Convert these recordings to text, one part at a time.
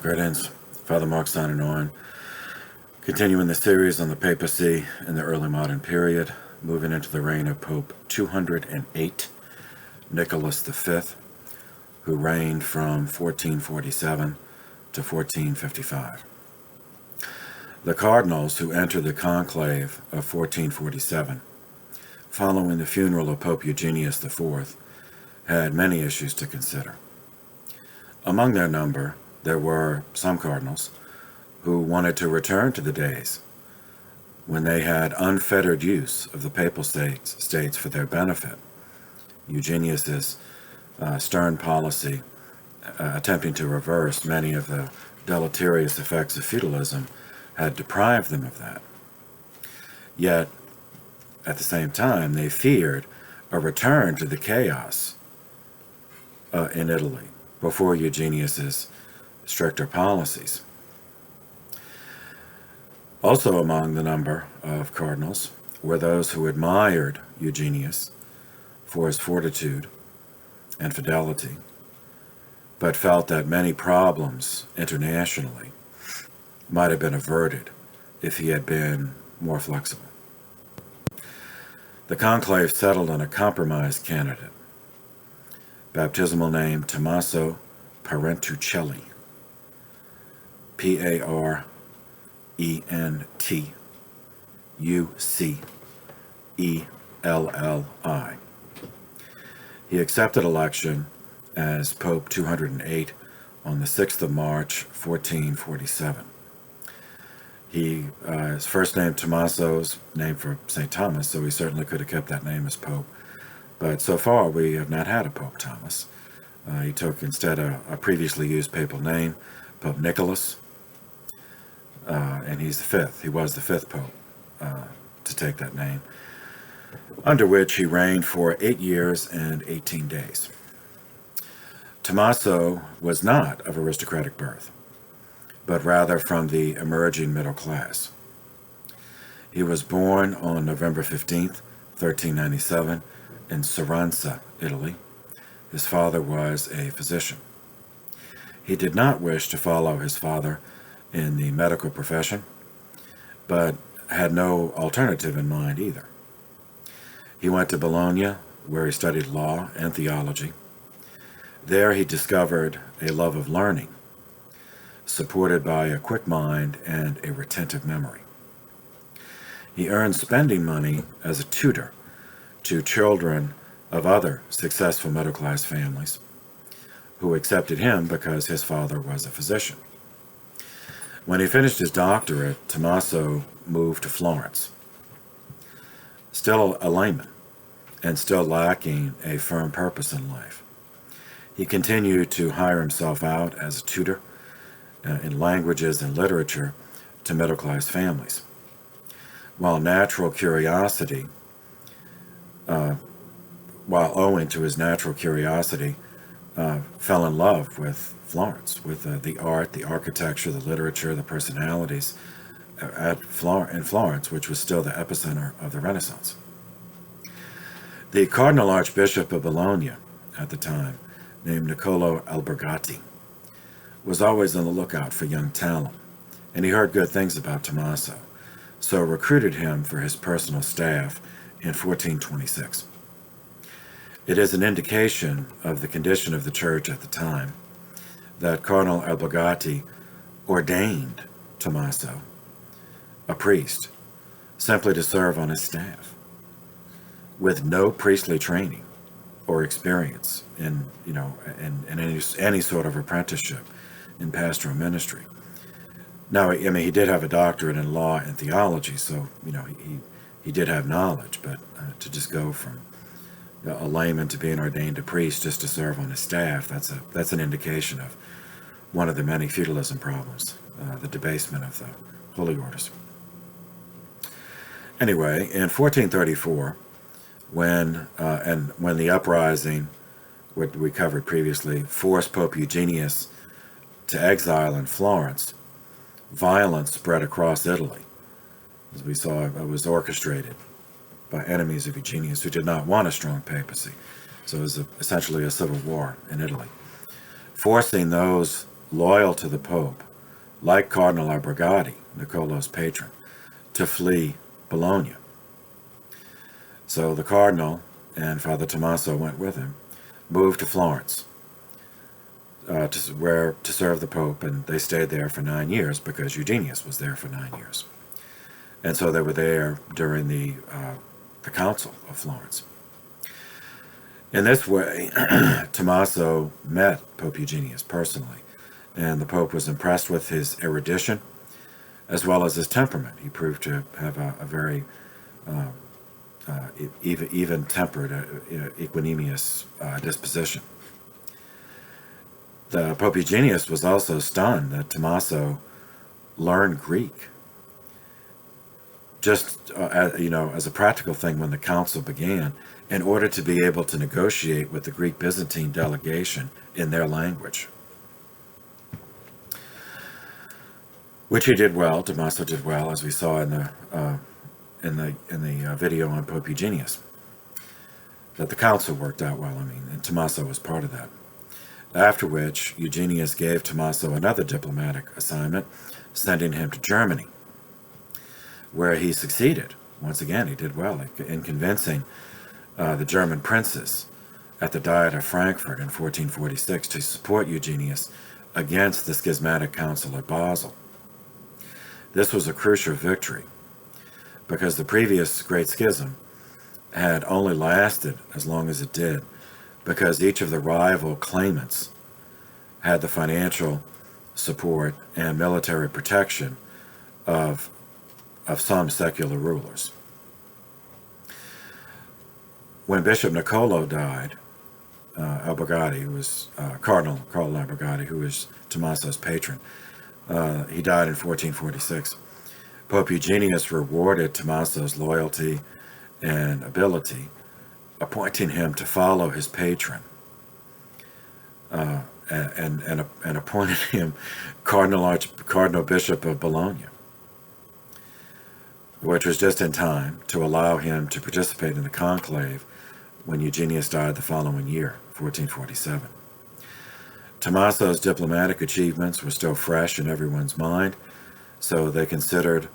Greetings, Father Mark signing on. Continuing the series on the papacy in the early modern period, moving into the reign of Pope 208, Nicolas V, who reigned from 1447 to 1455. The cardinals who entered the conclave of 1447, following the funeral of Pope Eugenius IV, had many issues to consider. Among their number, there were some cardinals who wanted to return to the days when they had unfettered use of the papal states for their benefit. Eugenius's stern policy, attempting to reverse many of the deleterious effects of feudalism, had deprived them of that. Yet, at the same time, they feared a return to the chaos in Italy before Eugenius's stricter policies. Also among the number of cardinals were those who admired Eugenius for his fortitude and fidelity, but felt that many problems internationally might have been averted if he had been more flexible. The conclave settled on a compromise candidate, baptismal name Tommaso Parentuccelli, Parentuccelli. He accepted election as Pope 208 on the 6th of March, 1447. His first name, Tommaso's named for St. Thomas, so he certainly could have kept that name as Pope. But so far, we have not had a Pope Thomas. He took instead a previously used papal name, Pope Nicolas, and he's the fifth. He was the fifth Pope to take that name, under which he reigned for 8 years and 18 days. Tommaso was not of aristocratic birth, but rather from the emerging middle class. He was born on November 15th, 1397, in Saranza, Italy. His father was a physician. He did not wish to follow his father in the medical profession, but had no alternative in mind either. He went to Bologna, where he studied law and theology. There he discovered a love of learning, supported by a quick mind and a retentive memory. He earned spending money as a tutor to children of other successful middle-class families who accepted him because his father was a physician. When he finished his doctorate, Tommaso moved to Florence. Still a layman and still lacking a firm purpose in life, he continued to hire himself out as a tutor in languages and literature to middle-class families. While owing to his natural curiosity, fell in love with Florence, with the art, the architecture, the literature, the personalities in Florence, which was still the epicenter of the Renaissance. The Cardinal Archbishop of Bologna at the time, named Nicolas Albergati, was always on the lookout for young talent, and he heard good things about Tommaso, so recruited him for his personal staff in 1426. It is an indication of the condition of the church at the time that Cardinal Albergati ordained Tommaso, a priest, simply to serve on his staff, with no priestly training or experience in any sort of apprenticeship in pastoral ministry. Now, he did have a doctorate in law and theology, so he did have knowledge, but to just go from a layman to being ordained a priest just to serve on his staff, that's an indication of one of the many feudalism problems, the debasement of the holy orders. Anyway, in 1434, when the uprising, what we covered previously, forced Pope Eugenius to exile in Florence, violence spread across Italy. As we saw, it was orchestrated by enemies of Eugenius who did not want a strong papacy. So it was essentially a civil war in Italy, forcing those loyal to the Pope, like Cardinal Albergati, Nicolo's patron, to flee Bologna. So the Cardinal and Father Tommaso went with him, moved to Florence to serve the Pope, and they stayed there for 9 years because Eugenius was there for 9 years. And so they were there during the Council of Florence. In this way, Tommaso met Pope Eugenius personally, and the Pope was impressed with his erudition as well as his temperament. He proved to have a very even-tempered, equanimous disposition. The Pope Eugenius was also stunned that Tommaso learned Greek. Just as a practical thing, when the council began, in order to be able to negotiate with the Greek Byzantine delegation in their language, which he did well. Tommaso did well, as we saw in the video on Pope Eugenius. That the council worked out well. And Tommaso was part of that. After which, Eugenius gave Tommaso another diplomatic assignment, sending him to Germany, where he succeeded. Once again, he did well in convincing the German princes at the Diet of Frankfurt in 1446 to support Eugenius against the schismatic council at Basil. This was a crucial victory because the previous Great Schism had only lasted as long as it did because each of the rival claimants had the financial support and military protection of some secular rulers. When Bishop Nicolas died, Albergati, who was Cardinal Albergati, who was Tommaso's patron, he died in 1446. Pope Eugenius rewarded Tommaso's loyalty and ability, appointing him to follow his patron, and appointed him Cardinal Bishop of Bologna, which was just in time to allow him to participate in the conclave when Eugenius died the following year, 1447. Tommaso's diplomatic achievements were still fresh in everyone's mind, so they considered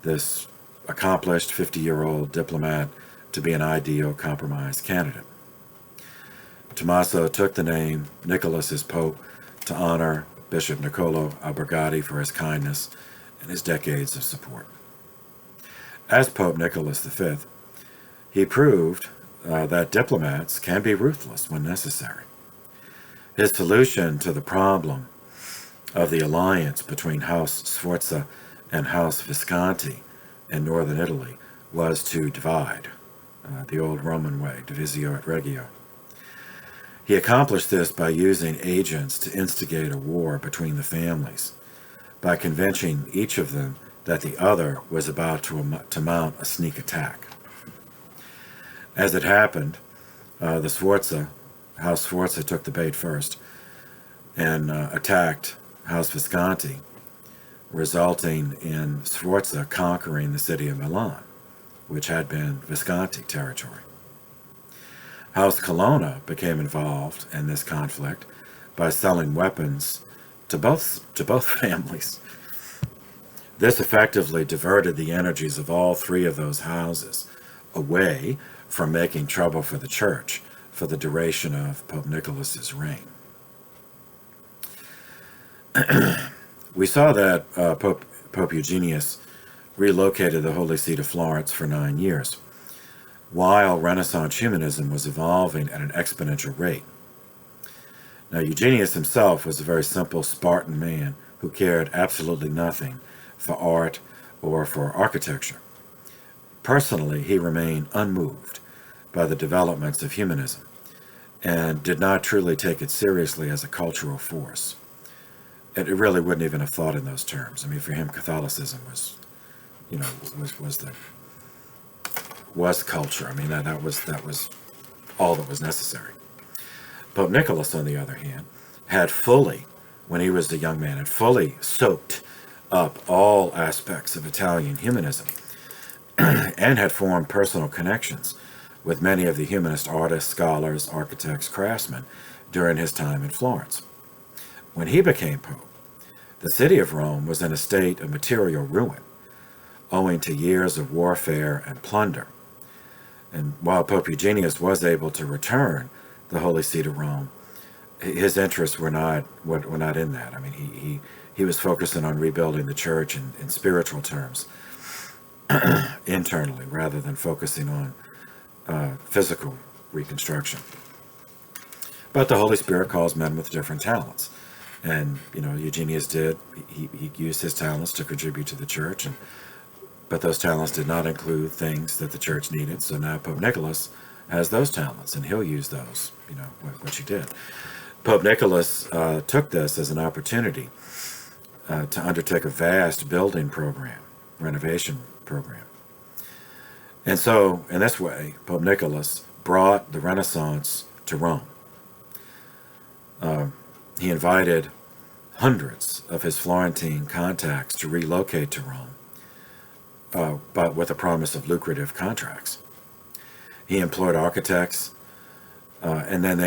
this accomplished 50-year-old diplomat to be an ideal compromise candidate. Tommaso took the name Nicolas as Pope to honor Bishop Niccolo Albergati for his kindness and his decades of support. As Pope Nicholas V, he proved that diplomats can be ruthless when necessary. His solution to the problem of the alliance between House Sforza and House Visconti in northern Italy was to divide, the old Roman way, divisio et regio. He accomplished this by using agents to instigate a war between the families, by convincing each of them that the other was about to mount a sneak attack. As it happened, House Sforza took the bait first and attacked House Visconti, resulting in Sforza conquering the city of Milan, which had been Visconti territory. House Colonna became involved in this conflict by selling weapons to both families. This effectively diverted the energies of all three of those houses away from making trouble for the church for the duration of Pope Nicholas's reign. We saw that Pope Eugenius relocated the Holy See to Florence for 9 years, while Renaissance humanism was evolving at an exponential rate. Now, Eugenius himself was a very simple Spartan man who cared absolutely nothing for art or for architecture. Personally, he remained unmoved by the developments of humanism and did not truly take it seriously as a cultural force. It really wouldn't even have thought in those terms. I mean, for him, Catholicism was culture. I mean, that was all that was necessary. Pope Nicholas, on the other hand, had fully, when he was a young man, had fully soaked up all aspects of Italian humanism and had formed personal connections with many of the humanist artists, scholars, architects, craftsmen during his time in Florence. when he became pope, the city of Rome was in a state of material ruin, owing to years of warfare and plunder. And while Pope Eugenius was able to return the Holy See to Rome, his interests were not in that. I mean, he was focusing on rebuilding the church in spiritual terms, internally, rather than focusing on physical reconstruction. But the Holy Spirit calls men with different talents. And, Eugenius did. He used his talents to contribute to the church, but those talents did not include things that the church needed. So now Pope Nicolas has those talents, and he'll use those, which he did. Pope Nicolas took this as an opportunity to undertake a vast building program, renovation program. And so, in this way, Pope Nicolas brought the Renaissance to Rome. He invited hundreds of his Florentine contacts to relocate to Rome, but with a promise of lucrative contracts. He employed architects, and then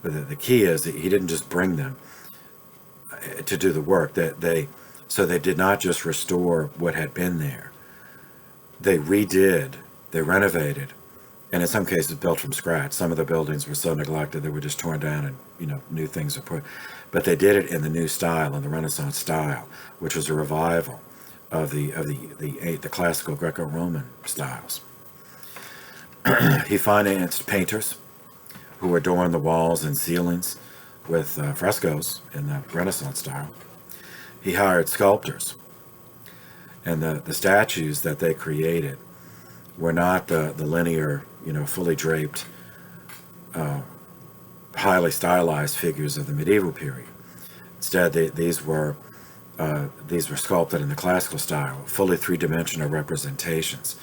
the key is that he didn't just bring them to do the work. So they did not just restore what had been there. They redid, they renovated, and in some cases built from scratch. Some of the buildings were so neglected they were just torn down and new things were put. But they did it in the new style, in the Renaissance style, which was a revival of the classical Greco-Roman styles. He financed painters who adorned the walls and ceilings with frescoes in the Renaissance style. He hired sculptors, and the statues that they created were not the linear, fully draped, highly stylized figures of the medieval period. Instead, these were sculpted in the classical style, fully three-dimensional representations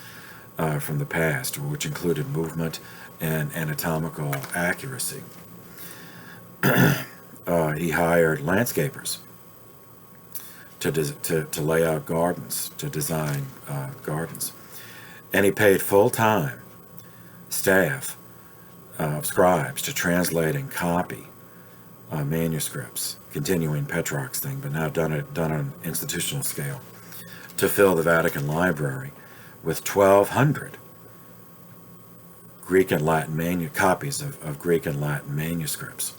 from the past, which included movement and anatomical accuracy. He hired landscapers to lay out gardens, to design gardens. And he paid full-time staff of scribes to translate and copy manuscripts, continuing Petrarch's thing, but now done on an institutional scale, to fill the Vatican Library with 1,200 Greek and Latin copies of Greek and Latin manuscripts.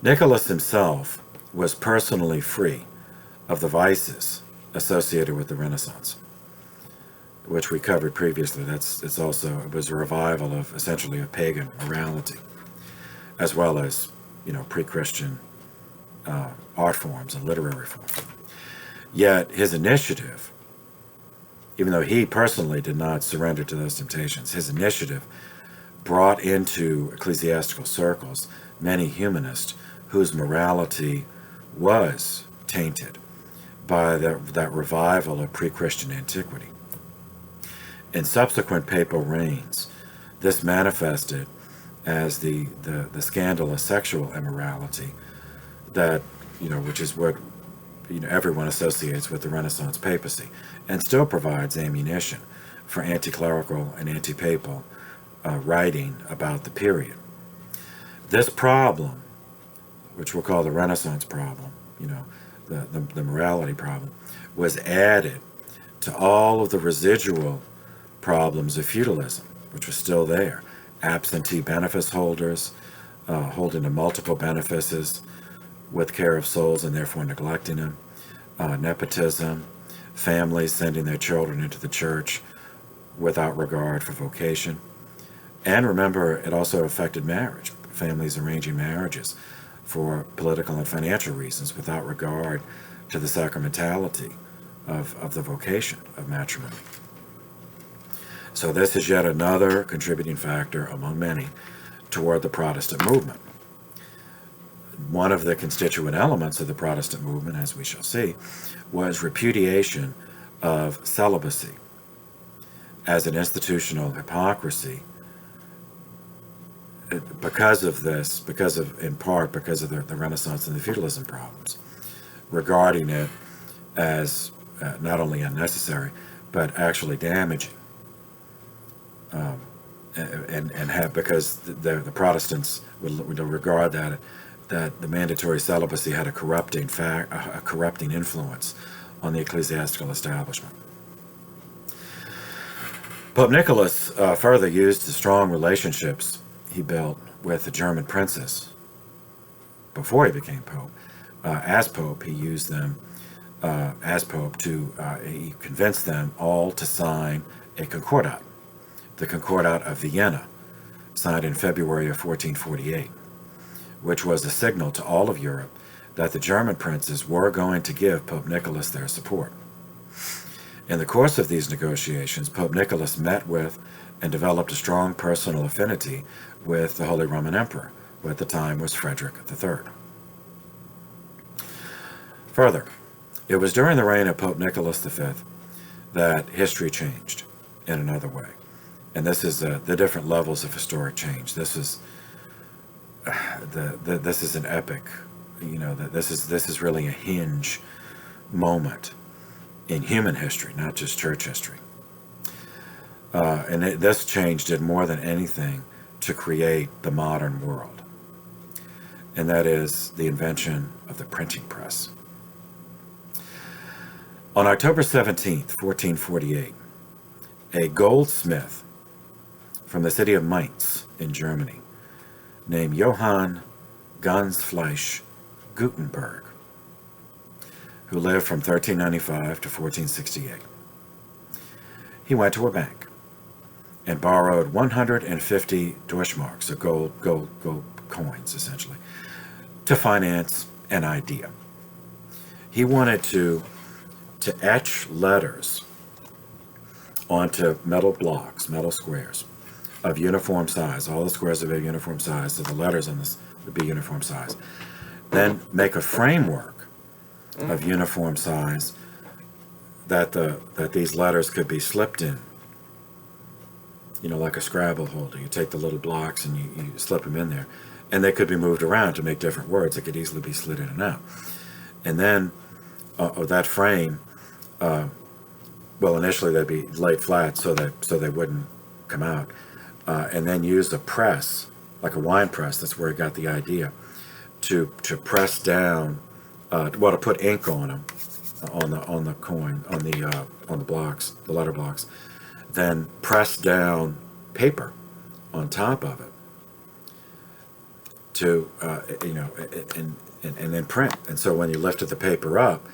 Nicolas himself was personally free of the vices associated with the Renaissance, which we covered previously. It was a revival of essentially a pagan morality, as well as pre-Christian art forms and literary forms. Yet his initiative, even though he personally did not surrender to those temptations, his initiative brought into ecclesiastical circles many humanists whose morality was tainted by that revival of pre-Christian antiquity. In subsequent papal reigns, this manifested as the scandalous sexual immorality that, which is what everyone associates with the Renaissance papacy, and still provides ammunition for anti-clerical and anti-papal writing about the period. This problem, which we'll call the Renaissance problem, the morality problem, was added to all of the residual problems of feudalism, which was still there. Absentee benefice holders holding to multiple benefices with care of souls and therefore neglecting them. Nepotism, families sending their children into the church without regard for vocation. And remember, it also affected marriage, families arranging marriages for political and financial reasons without regard to the sacramentality of the vocation of matrimony. So this is yet another contributing factor among many toward the Protestant movement. One of the constituent elements of the Protestant movement, as we shall see, was repudiation of celibacy as an institutional hypocrisy because of the Renaissance and the feudalism problems, regarding it as not only unnecessary, but actually damaging. and have, because the Protestants would regard that the mandatory celibacy had a corrupting influence on the ecclesiastical establishment. Pope Nicolas further used the strong relationships he built with the German princes before he became pope. As pope, he used them as pope to he convinced them all to sign a concordat, the Concordat of Vienna, signed in February of 1448, which was a signal to all of Europe that the German princes were going to give Pope Nicholas their support. In the course of these negotiations, Pope Nicholas met with and developed a strong personal affinity with the Holy Roman Emperor, who at the time was Frederick III. Further, it was during the reign of Pope Nicholas V that history changed in another way. And this is the different levels of historic change. This is this is an epic, this is really a hinge moment in human history, not just church history. And this change did more than anything to create the modern world, and that is the invention of the printing press. On October 17th, 1448, a goldsmith from the city of Mainz in Germany named Johann Gansfleisch Gutenberg, who lived from 1395 to 1468. He went to a bank and borrowed 150 Deutschmarks, so gold coins, essentially, to finance an idea. He wanted to etch letters onto metal blocks, metal squares of uniform size. All the squares would be uniform size, so the letters on this would be uniform size. Then make a framework of uniform size that these letters could be slipped in. Like a Scrabble holder. You take the little blocks and you slip them in there, and they could be moved around to make different words. They could easily be slid in and out. And then that frame, initially they'd be laid flat so they wouldn't come out. And then used a press, like a wine press. That's where he got the idea to press down, to put ink on them, on the coin, on the blocks, the letter blocks. Then press down paper on top of it to and then print. And so when you lifted the paper up,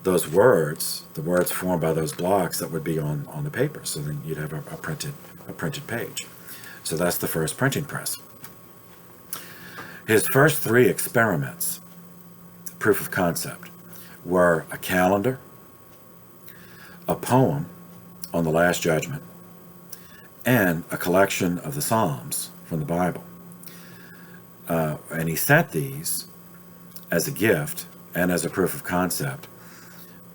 those words, the words formed by those blocks, that would be on the paper. So then you'd have a printed page. So that's the first printing press. His first three experiments, proof of concept, were a calendar, a poem on the Last Judgment, and a collection of the Psalms from the Bible. And he sent these as a gift and as a proof of concept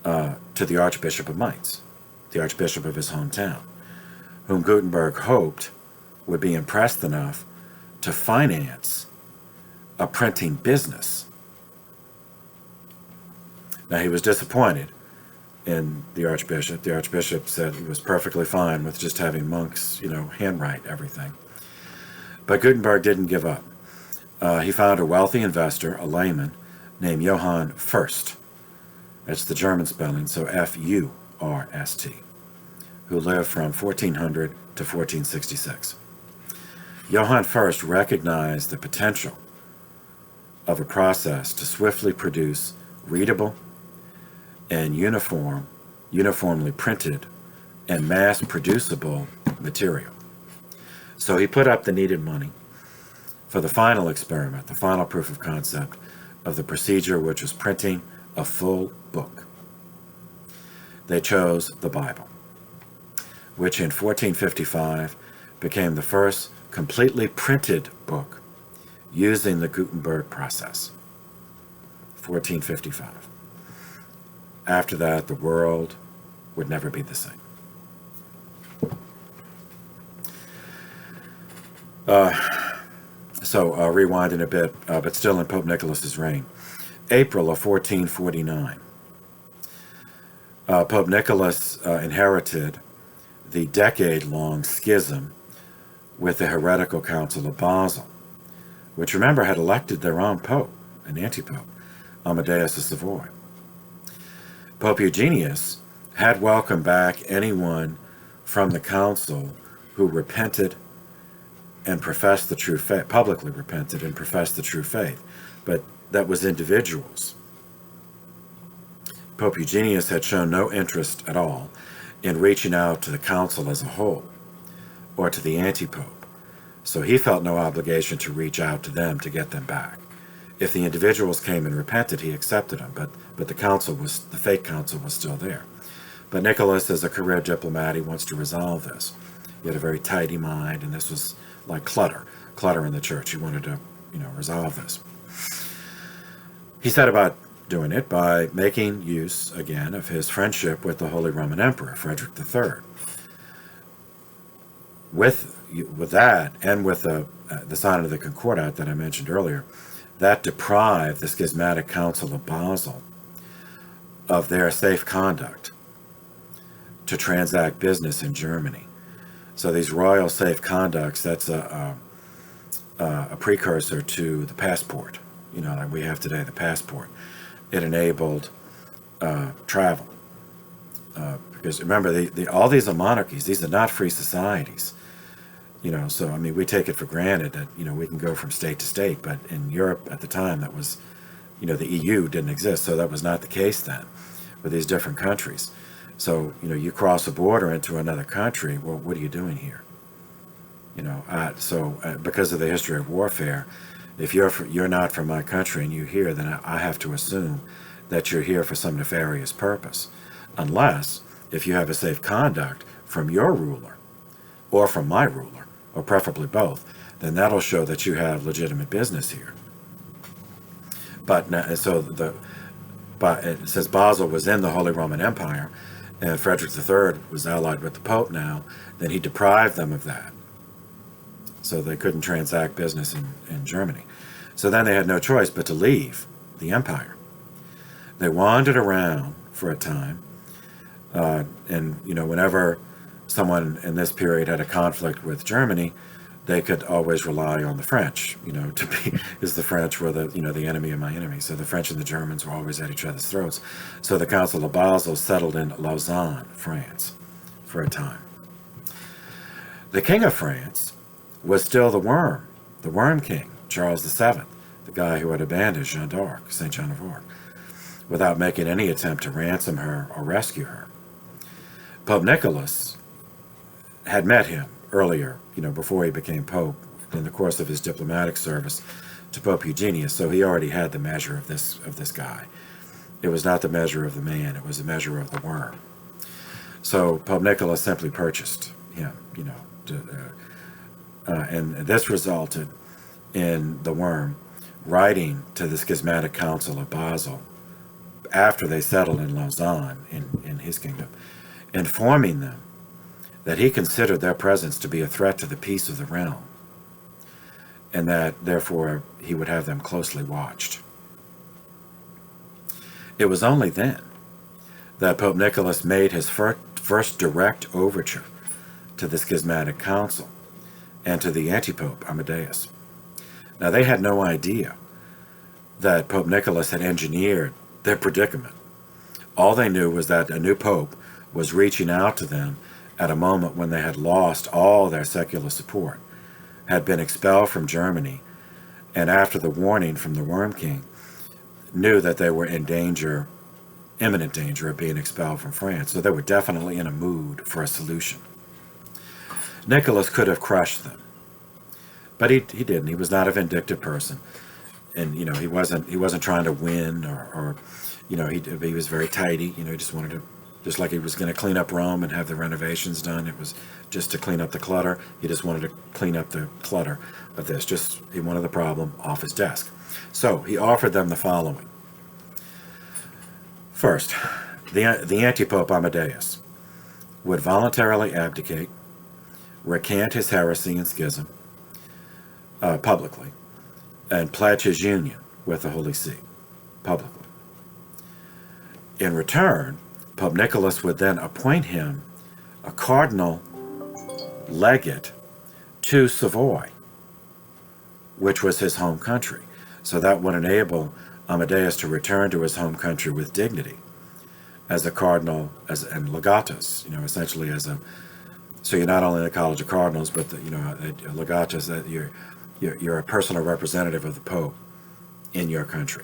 to the Archbishop of Mainz, the Archbishop of his hometown, whom Gutenberg hoped would be impressed enough to finance a printing business. Now, he was disappointed in the Archbishop. The Archbishop said he was perfectly fine with just having monks, handwrite everything. But Gutenberg didn't give up. He found a wealthy investor, a layman, named Johann Furst. That's the German spelling, so Furst, who lived from 1400 to 1466. Johann Furst recognized the potential of a process to swiftly produce readable and uniformly printed and mass-producible material. So he put up the needed money for the final experiment, the final proof of concept of the procedure, which was printing a full book. They chose the Bible, which in 1455 became the first completely printed book using the Gutenberg process. 1455. After that, the world would never be the same. Rewinding a bit, but still in Pope Nicholas's reign. April of 1449. Pope Nicholas inherited the decade-long schism with the heretical Council of Basil, which, remember, had elected their own pope, an anti-pope, Amadeus of Savoy. Pope Eugenius had welcomed back anyone from the council who repented and professed the true faith, publicly repented and professed the true faith, but that was individuals. Pope Eugenius had shown no interest at all in reaching out to the council as a whole, or to the anti-pope, so he felt no obligation to reach out to them to get them back. If the individuals came and repented, he accepted them, but the fake council was still there. But Nicolas, as a career diplomat, he wants to resolve this. He had a very tidy mind, and this was like clutter in the church. He wanted to, resolve this. He set about doing it by making use, again, of his friendship with the Holy Roman Emperor, Frederick III. With that, and with the sign of the Concordat that I mentioned earlier, that deprived the schismatic Council of Basel of their safe conduct to transact business in Germany. So these royal safe conducts, that's a precursor to the passport, like we have today, the passport. It enabled travel. Because remember, all these are monarchies. These are not free societies. So, we take it for granted that, we can go from state to state, but in Europe at the time, that was, the EU didn't exist, so that was not the case then with these different countries. So, you cross a border into another country, well, what are you doing here? Because of the history of warfare, if you're not from my country and you're here, then I have to assume that you're here for some nefarious purpose, unless if you have a safe conduct from your ruler or from my ruler, or preferably both, then that'll show that you have legitimate business here. But it says Basil was in the Holy Roman Empire, and Frederick III was allied with the Pope now, then he deprived them of that. So they couldn't transact business in Germany. So then they had no choice but to leave the empire. They wandered around for a time, and whenever someone in this period had a conflict with Germany, they could always rely on the French, because the French were the enemy of my enemy. So the French and the Germans were always at each other's throats. So the Council of Basel settled in Lausanne, France, for a time. The King of France was still the Worm King, Charles VII, the guy who had abandoned Jeanne d'Arc, St. Joan of Arc, without making any attempt to ransom her or rescue her. Pope Nicolas had met him earlier, before he became Pope, in the course of his diplomatic service to Pope Eugenius, so he already had the measure of this guy. It was not the measure of the man, it was the measure of the worm. So Pope Nicolas simply purchased him, and this resulted in the worm writing to the schismatic Council of Basel after they settled in Lausanne in his kingdom, informing them that he considered their presence to be a threat to the peace of the realm, and that, therefore, he would have them closely watched. It was only then that Pope Nicolas made his first direct overture to the schismatic council and to the anti-pope Amadeus. Now, they had no idea that Pope Nicolas had engineered their predicament. All they knew was that a new pope was reaching out to them at a moment when they had lost all their secular support, had been expelled from Germany, and after the warning from the Worm King, knew that they were in danger, imminent danger of being expelled from France. So they were definitely in a mood for a solution. Nicolas could have crushed them, but he didn't. He was not a vindictive person, and he wasn't trying to win or he was very tidy. He just wanted to. Just like he was going to clean up Rome and have the renovations done, it was just to clean up the clutter. He just wanted to clean up the clutter of this. He wanted the problem off his desk. So he offered them the following. First, the anti-pope Amadeus would voluntarily abdicate, recant his heresy and schism publicly, and pledge his union with the Holy See publicly. In return, Pope Nicolas would then appoint him a cardinal legate to Savoy, which was his home country. So that would enable Amadeus to return to his home country with dignity as a cardinal, and legatus, essentially as a. So you're not only in the College of Cardinals, but a legatus, that you're a personal representative of the Pope in your country.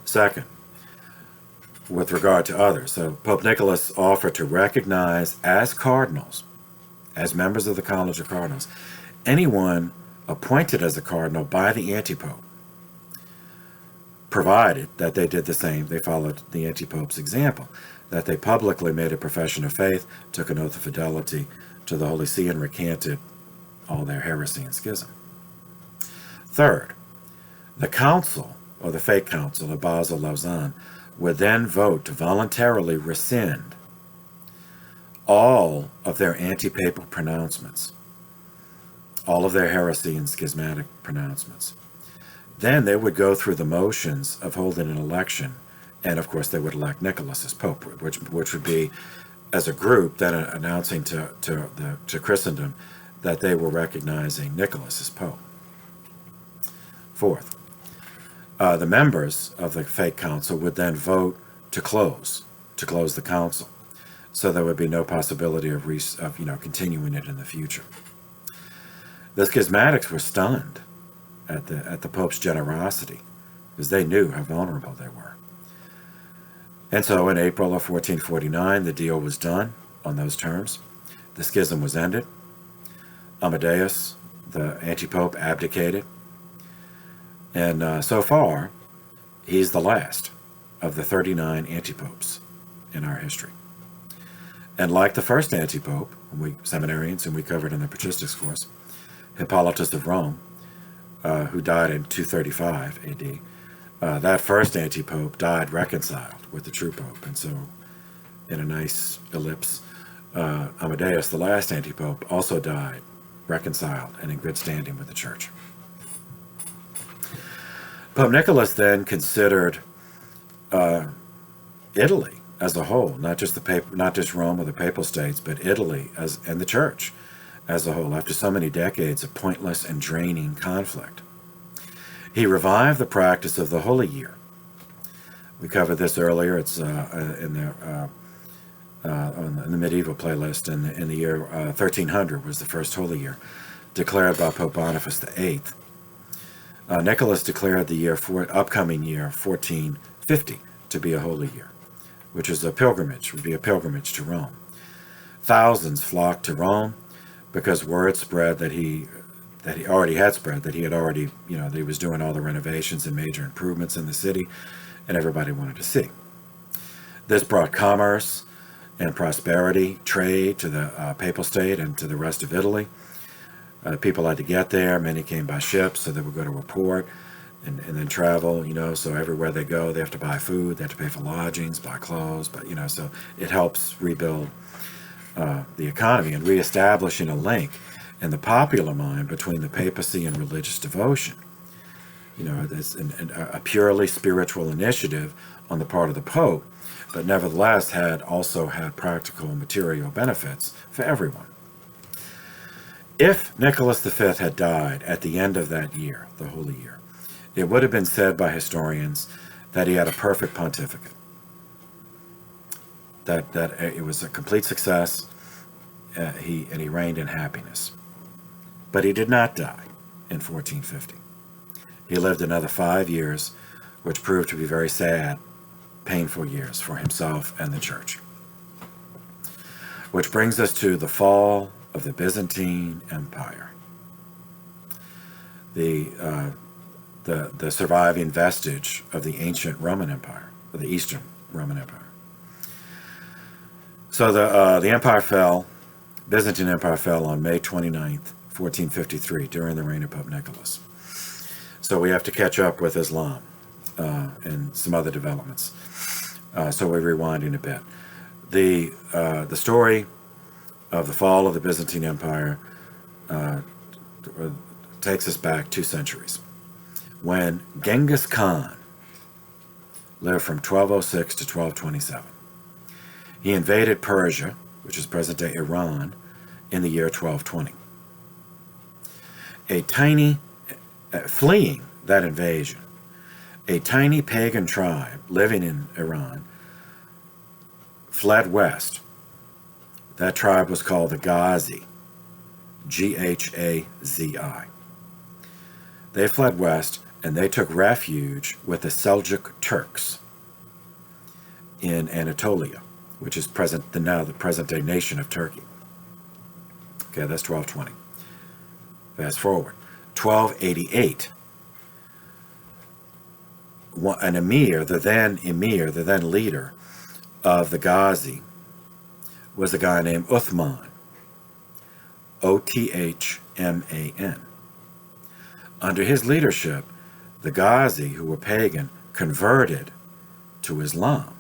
Second, with regard to others, so Pope Nicolas offered to recognize as cardinals, as members of the College of Cardinals, anyone appointed as a cardinal by the antipope, provided that they did the same, they followed the antipope's example, that they publicly made a profession of faith, took an oath of fidelity to the Holy See, and recanted all their heresy and schism. Third, the council, or the fake council of Basil Lausanne, would then vote to voluntarily rescind all of their anti-papal pronouncements, all of their heresy and schismatic pronouncements. Then they would go through the motions of holding an election, and of course they would elect Nicolas as Pope, which would be, as a group, then announcing to Christendom that they were recognizing Nicolas as Pope. Fourth, the members of the fake council would then vote to close the council, so there would be no possibility of continuing it in the future. The schismatics were stunned at the Pope's generosity, because they knew how vulnerable they were. And so in April of 1449, the deal was done on those terms. The schism was ended. Amadeus, the anti-pope, abdicated. And so far, he's the last of the 39 anti-popes in our history. And like the first anti-pope, seminarians, whom we covered in the patristics course, Hippolytus of Rome, who died in 235 AD, that first anti-pope died reconciled with the true pope. And so, in a nice ellipse, Amadeus, the last anti-pope, also died reconciled and in good standing with the church. Pope Nicolas then considered Italy as a whole, not just Rome or the Papal States, but Italy and the church as a whole, after so many decades of pointless and draining conflict. He revived the practice of the Holy Year. We covered this earlier. It's in the medieval playlist. In the year 1300 was the first Holy Year, declared by Pope Boniface VIII. Nicolas declared the upcoming year 1450 to be a holy year, which is would be a pilgrimage to Rome. Thousands flocked to Rome because word spread that he already had spread that he was doing all the renovations and major improvements in the city, and everybody wanted to see. This brought commerce and prosperity, trade to the Papal State and to the rest of Italy. People had to get there. Many came by ship, so they would go to a port and then travel, so everywhere they go, they have to buy food, they have to pay for lodgings, buy clothes, but, so it helps rebuild the economy and reestablishing a link in the popular mind between the papacy and religious devotion. It's a purely spiritual initiative on the part of the Pope, but nevertheless also had practical material benefits for everyone. If Nicholas V had died at the end of that year, the Holy Year, it would have been said by historians that he had a perfect pontificate, that it was a complete success, he reigned in happiness. But he did not die in 1450. He lived another 5 years, which proved to be very sad, painful years for himself and the church. Which brings us to the fall of the Byzantine Empire. The surviving vestige of the ancient Roman Empire, or the Eastern Roman Empire. So the empire fell, Byzantine Empire fell on May 29th, 1453, during the reign of Pope Nicolas. So we have to catch up with Islam and some other developments. So we're rewinding a bit. The story of the fall of the Byzantine Empire takes us back 2 centuries, when Genghis Khan lived from 1206 to 1227. He invaded Persia, which is present-day Iran, in the year 1220. a tiny, fleeing that invasion, a tiny pagan tribe living in Iran fled west. That tribe was called the Ghazi, Ghazi. They fled west and they took refuge with the Seljuk Turks in Anatolia, which is now the present-day nation of Turkey. Okay, that's 1220. Fast forward. 1288. An emir, the then leader of the Ghazi, was a guy named Uthman. Othman. Under his leadership, the Ghazi, who were pagan, converted to Islam.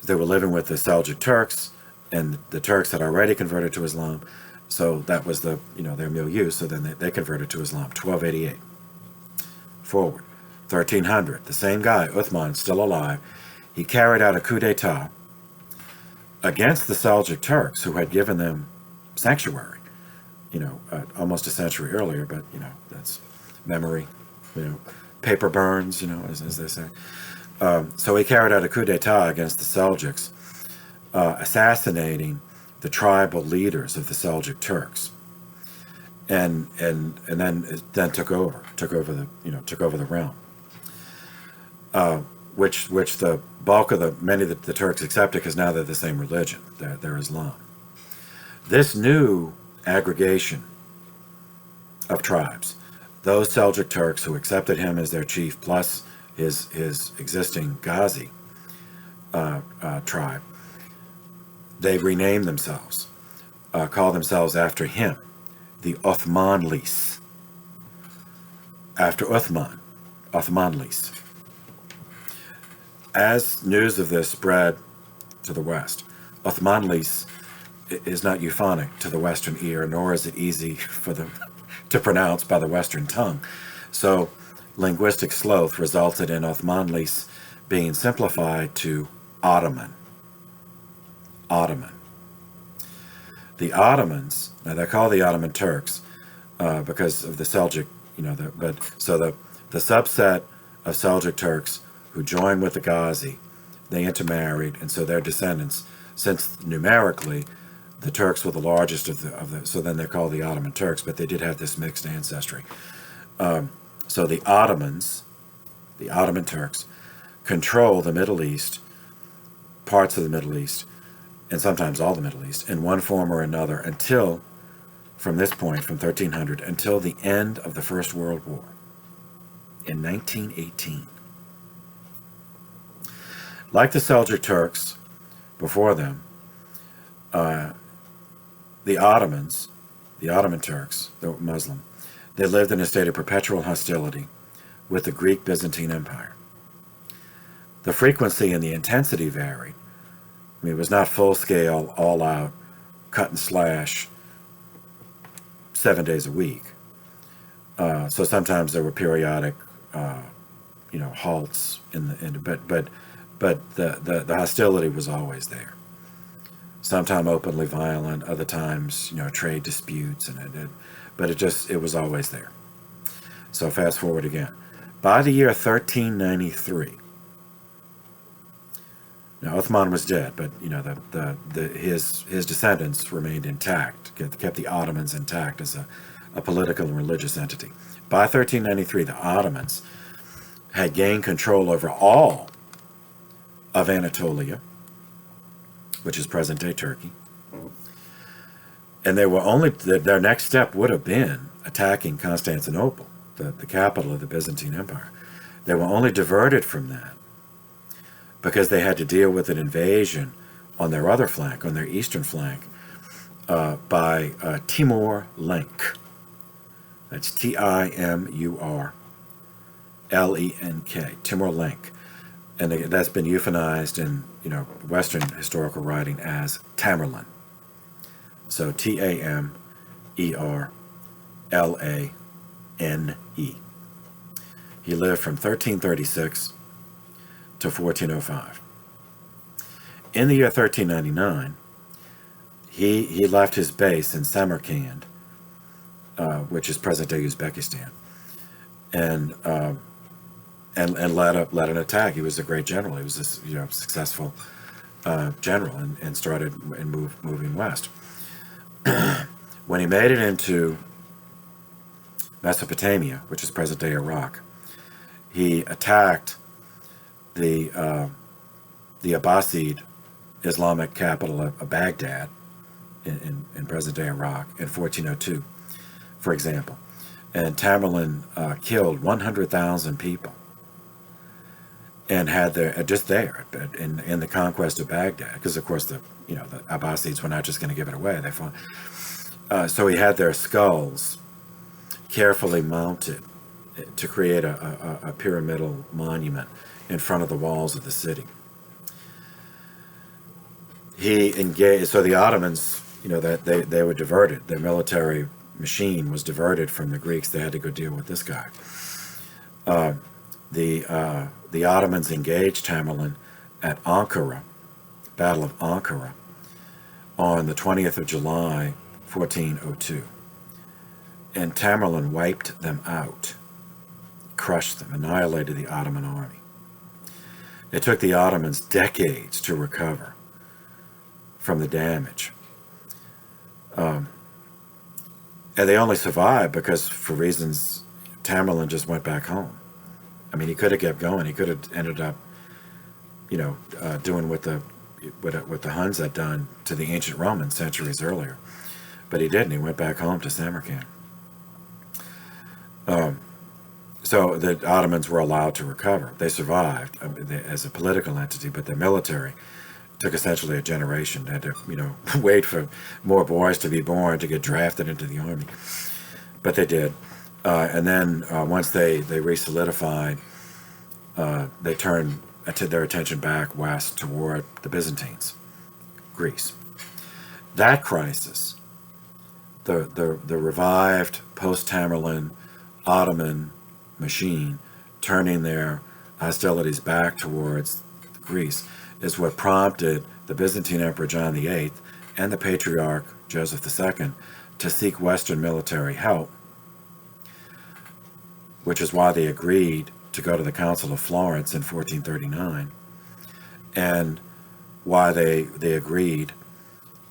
They were living with the Seljuk Turks, and the Turks had already converted to Islam, so that was their milieu. So then they converted to Islam. 1288. Forward, 1300. The same guy, Uthman, still alive. He carried out a coup d'état against the Seljuk Turks, who had given them sanctuary, almost a century earlier. But that's memory, paper burns, as they say. So he carried out a coup d'état against the Seljuks, assassinating the tribal leaders of the Seljuk Turks, and then took over the realm, which the bulk of many of the Turks accepted because now they're the same religion, they're Islam. This new aggregation of tribes, those Seljuk Turks who accepted him as their chief, plus his existing Ghazi tribe, they renamed themselves, called themselves after him, the Othmanlis. After Uthman, Othmanlis. As news of this spread to the West, Othmanlis is not euphonic to the Western ear, nor is it easy for them to pronounce by the Western tongue. So linguistic sloth resulted in Othmanlis being simplified to Ottoman. The Ottomans, now they're called the Ottoman Turks because of the Seljuk, the subset of Seljuk Turks who joined with the Ghazi, they intermarried, and so their descendants, since numerically the Turks were the largest of the, so then they're called the Ottoman Turks, but they did have this mixed ancestry. So the Ottomans, the Ottoman Turks, control the Middle East, parts of the Middle East, and sometimes all the Middle East, in one form or another, until, from this point, from 1300, until the end of the First World War, in 1918. Like the Seljuk Turks before them, the Ottomans, the Ottoman Turks, the Muslim, they lived in a state of perpetual hostility with the Greek Byzantine Empire. The frequency and the intensity varied. I mean, it was not full-scale, all-out, cut and slash, 7 days a week. So sometimes there were periodic, halts but the hostility was always there. Sometimes openly violent, other times, trade disputes, but it was always there. So fast forward again. By the year 1393, now Uthman was dead, but his descendants remained intact, kept the Ottomans intact as a political and religious entity. By 1393, the Ottomans had gained control over all of Anatolia, which is present-day Turkey, and their next step would have been attacking Constantinople, the capital of the Byzantine Empire. They were only diverted from that because they had to deal with an invasion on their other flank, on their eastern flank, by Timur Lenk. That's Timurlenk, Timur Lenk. And that's been euphemised in Western historical writing as Tamerlane. So Tamerlane. He lived from 1336 to 1405. In the year 1399, he left his base in Samarkand which is present-day Uzbekistan, and led an attack. He was a great general. He was this successful general, and started and moving west. When he made it into Mesopotamia, which is present-day Iraq, he attacked the Abbasid Islamic capital of Baghdad in present-day Iraq in 1402, for example. And Tamerlane killed 100,000 people, and had their just there in the conquest of Baghdad, because of course the Abbasids were not just going to give it away. They fought. So he had their skulls carefully mounted to create a pyramidal monument in front of the walls of the city. He engaged. So the Ottomans, that they were diverted. Their military machine was diverted from the Greeks. They had to go deal with this guy. The Ottomans engaged Tamerlane at Ankara, Battle of Ankara, on the 20th of July, 1402. And Tamerlane wiped them out, crushed them, annihilated the Ottoman army. It took the Ottomans decades to recover from the damage. And they only survived because, for reasons, Tamerlane just went back home. I mean, he could have kept going. He could have ended up, doing what the Huns had done to the ancient Romans centuries earlier. But he didn't. He went back home to Samarkand. So the Ottomans were allowed to recover. They survived as a political entity, but the military took essentially a generation. They had to, wait for more boys to be born to get drafted into the army. But they did. And then once they re-solidified, they turned their attention back west toward the Byzantines, Greece. That crisis, the revived post-Tamerlane Ottoman machine turning their hostilities back towards Greece, is what prompted the Byzantine Emperor John VIII and the Patriarch Joseph II to seek Western military help, which is why they agreed to go to the Council of Florence in 1439, and why they agreed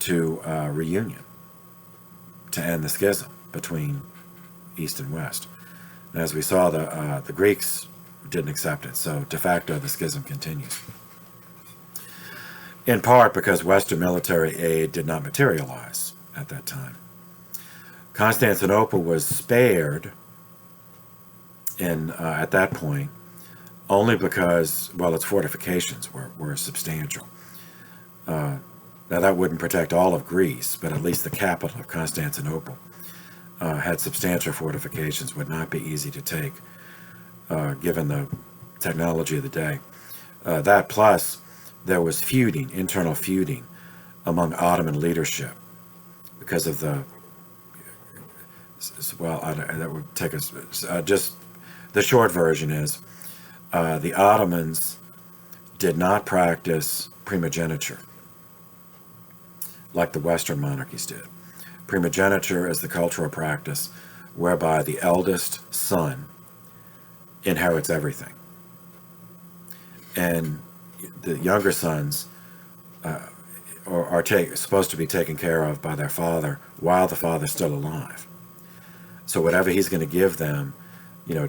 to reunion, to end the schism between East and West. And as we saw, the Greeks didn't accept it, so de facto the schism continues. In part because Western military aid did not materialize at that time. Constantinople was spared at that point only because, its fortifications were substantial. Now that wouldn't protect all of Greece, but at least the capital of Constantinople had substantial fortifications, would not be easy to take given the technology of the day. That plus there was internal feuding among Ottoman leadership because of that would take us, just the short version is, the Ottomans did not practice primogeniture like the Western monarchies did. Primogeniture is the cultural practice whereby the eldest son inherits everything, and the younger sons are supposed to be taken care of by their father while the father's still alive. So whatever he's going to give them,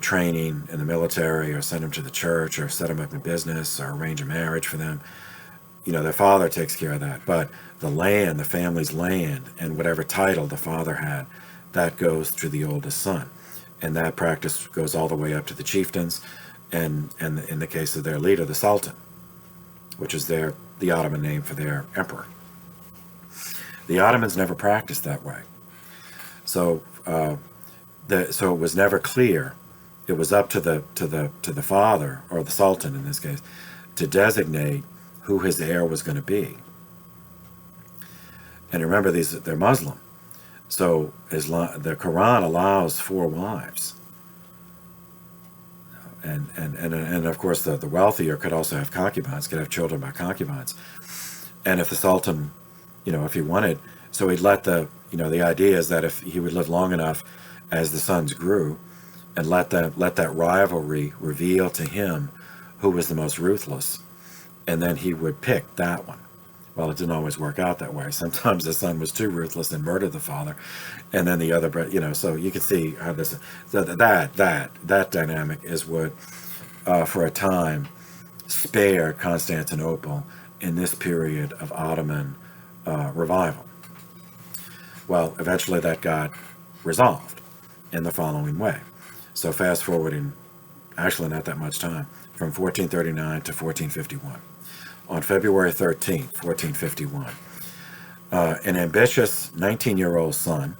training in the military, or send them to the church, or set them up in business, or arrange a marriage for them, their father takes care of that. But the land, the family's land, and whatever title the father had, that goes through the oldest son. And that practice goes all the way up to the chieftains, and in the case of their leader, the Sultan, which is the Ottoman name for their emperor. The Ottomans never practiced that way. So so it was never clear. It was up to the father, or the Sultan in this case, to designate who his heir was going to be. And remember, they're Muslim, so the Quran allows 4 wives, and of course the wealthier could also have concubines, could have children by concubines. And if the Sultan, if he wanted, so he'd let the the idea is that if he would live long enough as the sons grew, and let that rivalry reveal to him who was the most ruthless, and then he would pick that one. Well, it didn't always work out that way. Sometimes the son was too ruthless and murdered the father, and then the other, so you can see how that dynamic is what, for a time, spared Constantinople in this period of Ottoman revival. Well, eventually that got resolved in the following way. So fast forwarding, actually not that much time, from 1439 to 1451. On February 13th, 1451, an ambitious 19-year-old son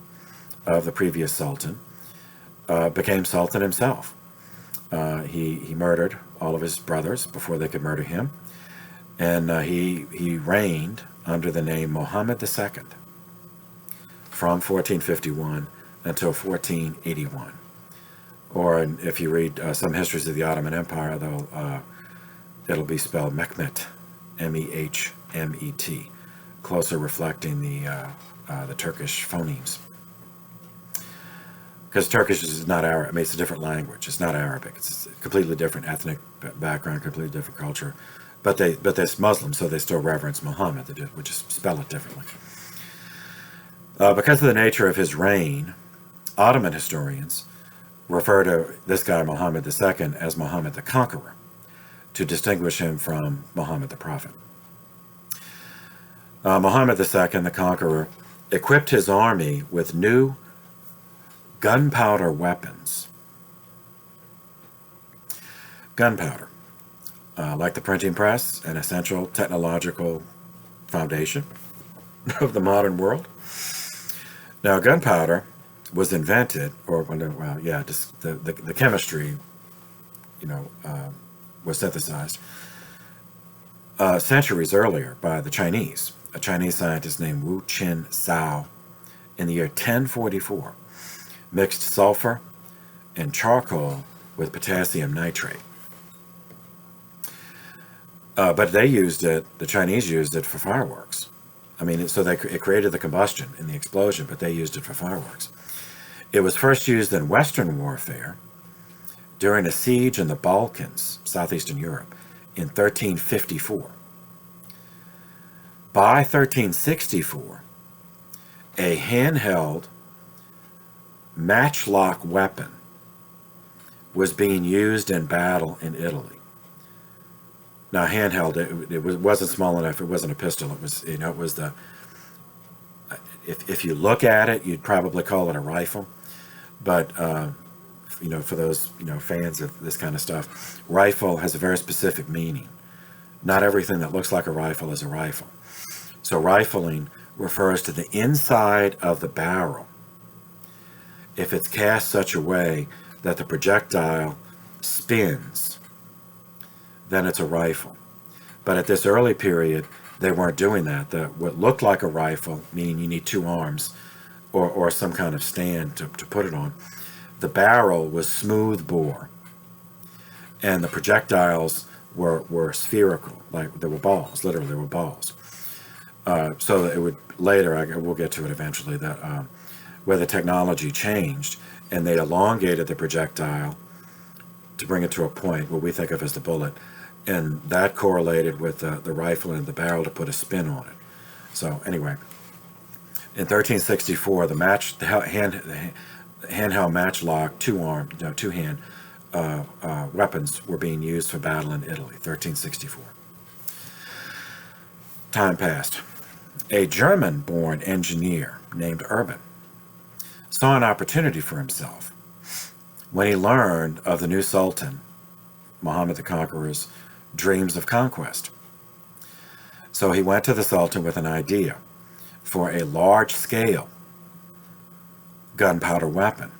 of the previous sultan became sultan himself. He murdered all of his brothers before they could murder him, and he reigned under the name Muhammad II from 1451 until 1481. Or if you read some histories of the Ottoman Empire, it'll be spelled Mehmet, Mehmet, closer reflecting the Turkish phonemes. Because Turkish is not Arabic. I mean, it's a different language. It's not Arabic. It's a completely different ethnic background, completely different culture. But they're Muslim, so they still reverence Muhammad. They would just spell it differently. Because of the nature of his reign, Ottoman historians refer to this guy, Muhammad II, as Muhammad the Conqueror, to distinguish him from Muhammad the Prophet. Muhammad II, the Conqueror, equipped his army with new gunpowder weapons. Gunpowder, like the printing press, an essential technological foundation of the modern world. Now, gunpowder was invented, the chemistry, was synthesized centuries earlier by the Chinese, a Chinese scientist named Wu Qin Sao, in the year 1044, mixed sulfur and charcoal with potassium nitrate. But the Chinese used it for fireworks. I mean, so it created the combustion in the explosion, but they used it for fireworks. It was first used in Western warfare during a siege in the Balkans, southeastern Europe, in 1354. By 1364, a handheld matchlock weapon was being used in battle in Italy. Now, handheld, it wasn't small enough. It wasn't a pistol. It was, it was the. If you look at it, you'd probably call it a rifle, but for those fans of this kind of stuff, rifle has a very specific meaning. Not everything that looks like a rifle is a rifle. So rifling refers to the inside of the barrel. If it's cast such a way that the projectile spins, then it's a rifle. But at this early period, they weren't doing that. What looked like a rifle, meaning you need two arms or some kind of stand to put it on, the barrel was smooth bore, and the projectiles were spherical, like they were balls, literally they were balls. So that it would later, we'll get to it eventually, that where the technology changed and they elongated the projectile to bring it to a point, what we think of as the bullet, and that correlated with the rifle and the barrel to put a spin on it. So anyway, in 1364, the handheld matchlock, two-hand weapons were being used for battle in Italy, 1364. Time passed. A German-born engineer named Urban saw an opportunity for himself when he learned of the new Sultan, Muhammad the Conqueror's, dreams of conquest. So he went to the Sultan with an idea for a large-scale gunpowder weapon,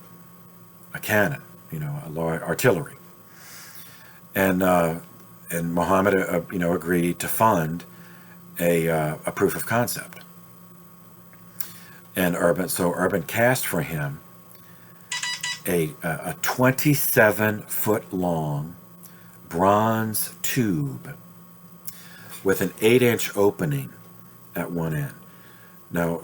a cannon, a large artillery. And Muhammad, agreed to fund a proof of concept. And Urban cast for him a 27-foot-long bronze tube with an 8-inch opening at one end. Now,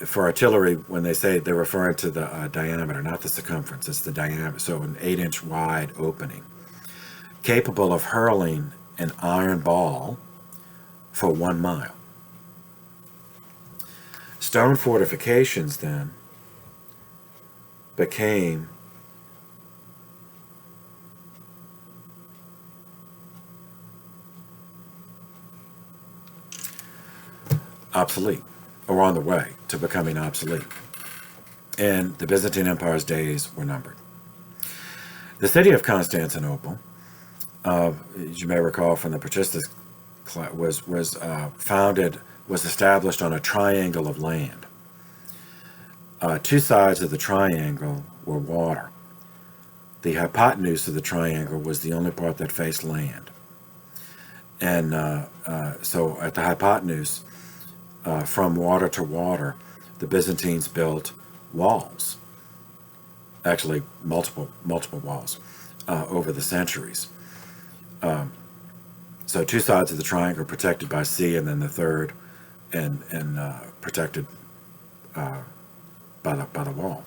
for artillery, when they say, they're referring to the diameter, not the circumference. It's the diameter. So an 8-inch wide opening, capable of hurling an iron ball for 1 mile. Stone fortifications then became obsolete, or on the way to becoming obsolete. And the Byzantine Empire's days were numbered. The city of Constantinople, as you may recall from the Patristus class, was established on a triangle of land. Two sides of the triangle were water. The hypotenuse of the triangle was the only part that faced land. And so at the hypotenuse, from water to water, the Byzantines built walls, actually multiple walls over the centuries. So two sides of the triangle protected by sea, and then the third and protected by the wall.